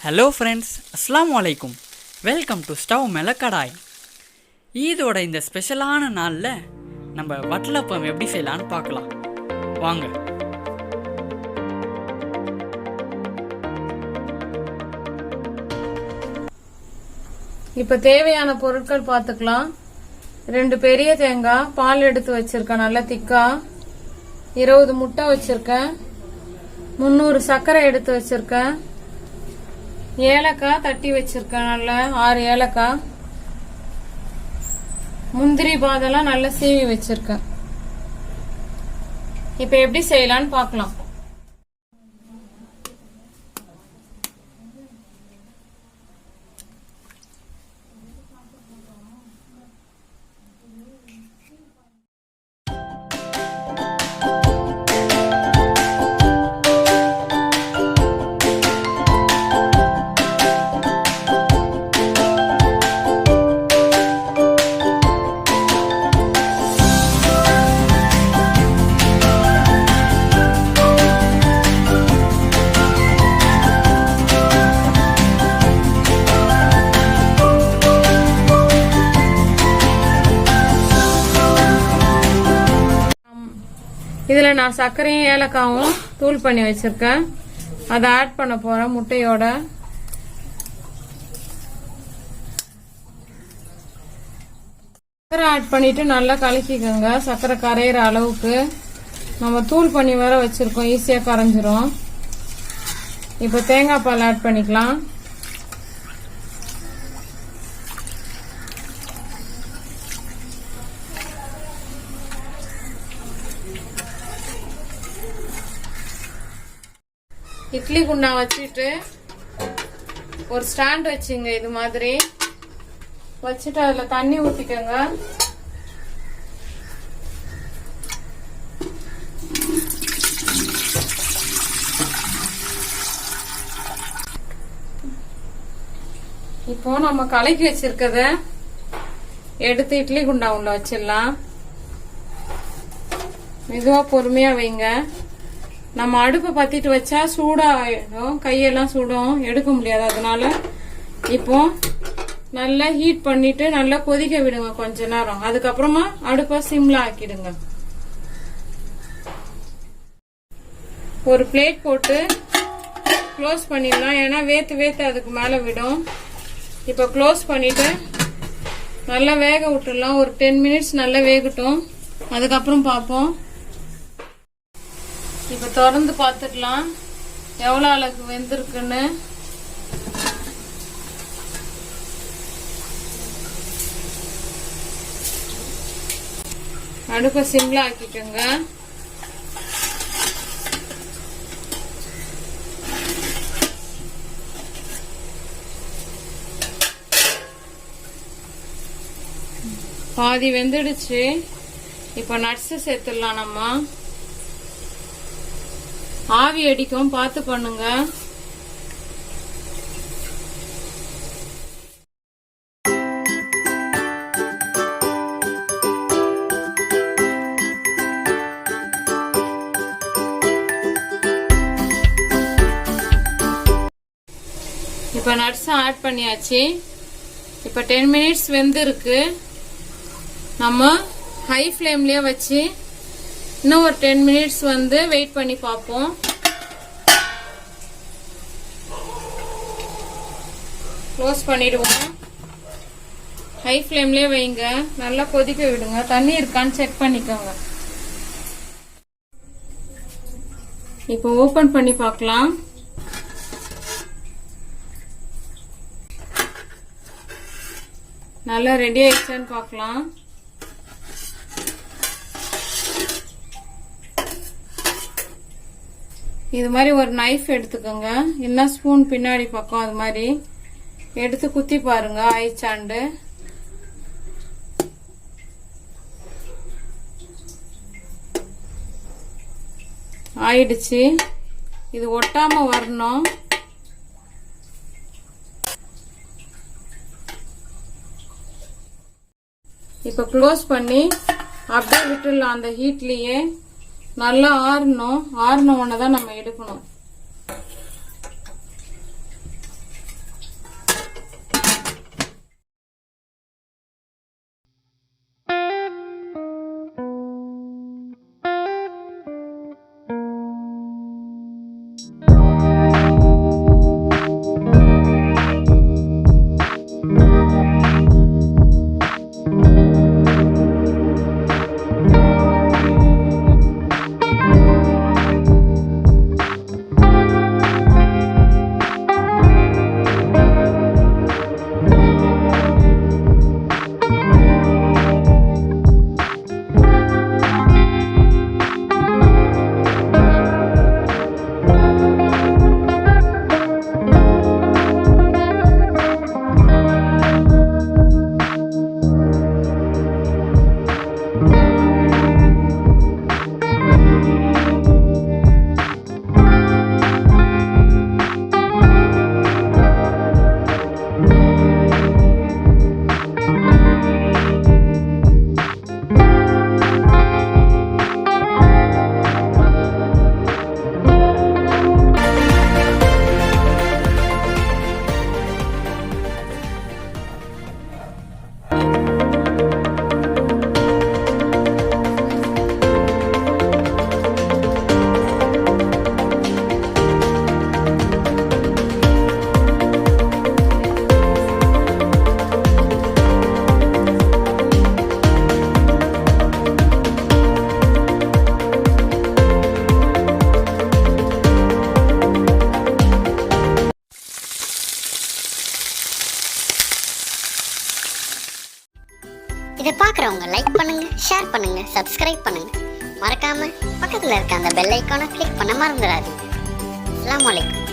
Hello friends, அஸ்ஸலாமு அலைக்கும். Welcome to stove மேல கடாய். ஈதோட இந்த ஸ்பெஷலான நாளில் நம்ம வட்டலப்பம் எப்படி செய்யலான்னு பார்க்கலாம் வாங்க. இப்போ தேவையான பொருட்கள் பார்த்துக்கலாம். 2 பெரிய தேங்காய் பால் எடுத்து வச்சிருக்கேன், நல்லா திக்கா. 20 முட்டை வச்சிருக்கேன். 300 சர்க்கரை எடுத்து வச்சிருக்கேன். ஏலக்காய் தட்டி வச்சிருக்கேன், நல்லா 6 ஏலக்காய். முந்திரி பாதெல்லாம் நல்லா சீவி வச்சிருக்கேன். இப்ப எப்படி செய்யலான்னு பார்க்கலாம். இதுல நான் சர்க்கரையும் ஏலக்காவும் தூள் பண்ணி வச்சிருக்கேன். அதை ஆட் பண்ண போறேன் முட்டையோட. சர்க்கரை ஆட் பண்ணிட்டு நல்லா கலக்கிக்கோங்க. சர்க்கரை கரையிற அளவுக்கு. நம்ம தூள் பண்ணி வேற வச்சிருக்கோம், ஈஸியா கரைஞ்சிரும். இப்ப தேங்காய் பால் ஆட் பண்ணிக்கலாம். இட்லி குண்டா வச்சுட்டு ஒரு ஸ்டாண்ட் வச்சுங்க, இது மாதிரி வச்சுட்டு அதுல தண்ணி ஊத்திக்கோங்க. இப்போ நம்ம கலக்கி வச்சிருக்கத எடுத்து இட்லி குண்டா உள்ள வச்சிடலாம். மெதுவா பொறுமையா வைங்க. நம்ம அடுப்பை பத்திட்டு வச்சா சூடாயிடும், கையெல்லாம் சூடும், எடுக்க முடியாது. அதனால இப்போ நல்லா ஹீட் பண்ணிட்டு நல்லா கொதிக்க விடுங்க கொஞ்ச நேரம். அதுக்கப்புறமா அடுப்பை சிம்ல ஆக்கிடுங்க. ஒரு பிளேட் போட்டு க்ளோஸ் பண்ணிடலாம், ஏன்னா வேத்து அதுக்கு மேல விடும். இப்போ க்ளோஸ் பண்ணிட்டு நல்லா வேக விட்டுடலாம். ஒரு 10 மினிட்ஸ் நல்லா வேகட்டும், அதுக்கப்புறம் பார்ப்போம். இப்ப திறந்து பார்த்துக்கலாம் எவ்வளவு அளவுக்கு வெந்திருக்குன்னு. அடுப்பை சிம்ல ஆக்கிக்கோங்க. பாதி வெந்துடுச்சு. இப்ப நட்ஸ் சேர்த்துடலாம். நம்ம ஆவி அடிக்கும், பார்த்து பண்ணுங்க. இப்ப நட்ஸ் ஆட் பண்ணியாச்சு. இப்ப 10 மினிட்ஸ் வெந்திருக்கு. நம்ம ஹை ஃப்ளேம்லயே வச்சு இன்னும் ஒரு 10 மினிட்ஸ் வெயிட் பண்ணி பார்ப்போம். க்ளோஸ் பண்ணிடுவோம். ஹை ஃப்ளேம்லயே வைங்க, நல்லா கொதிக்க விடுங்க. தண்ணி இருக்கான்னு செக் பண்ணிக்கோங்க. இப்போ ஓபன் பண்ணி பார்க்கலாம். நல்லா ரெடி ஆயிடுச்சான்னு பார்க்கலாம். இது மாதிரி ஒரு நைஃப் எடுத்துக்கோங்க, இல்லைன்னா ஸ்பூன் பின்னாடி பக்கம் அது மாதிரி எடுத்து குத்தி பாருங்க ஆயிச்சாண்டு. ஆயிடுச்சு. இது ஒட்டாம வரணும். இப்ப க்ளோஸ் பண்ணி அப்படியே விட்டுடலாம். அந்த ஹீட்லயே நல்லா ஆறணும். ஆறின உடனே தான் நம்ம எடுக்கணும். இதை பார்க்குறவங்க லைக் பண்ணுங்க, ஷேர் பண்ணுங்க, சப்ஸ்கிரைப் பண்ணுங்க. மறக்காம பக்கத்தில் இருக்க அந்த பெல் ஐக்கானை கிளிக் பண்ண மறந்துடாதீங்க. அஸ்ஸலாமு அலைக்கும்.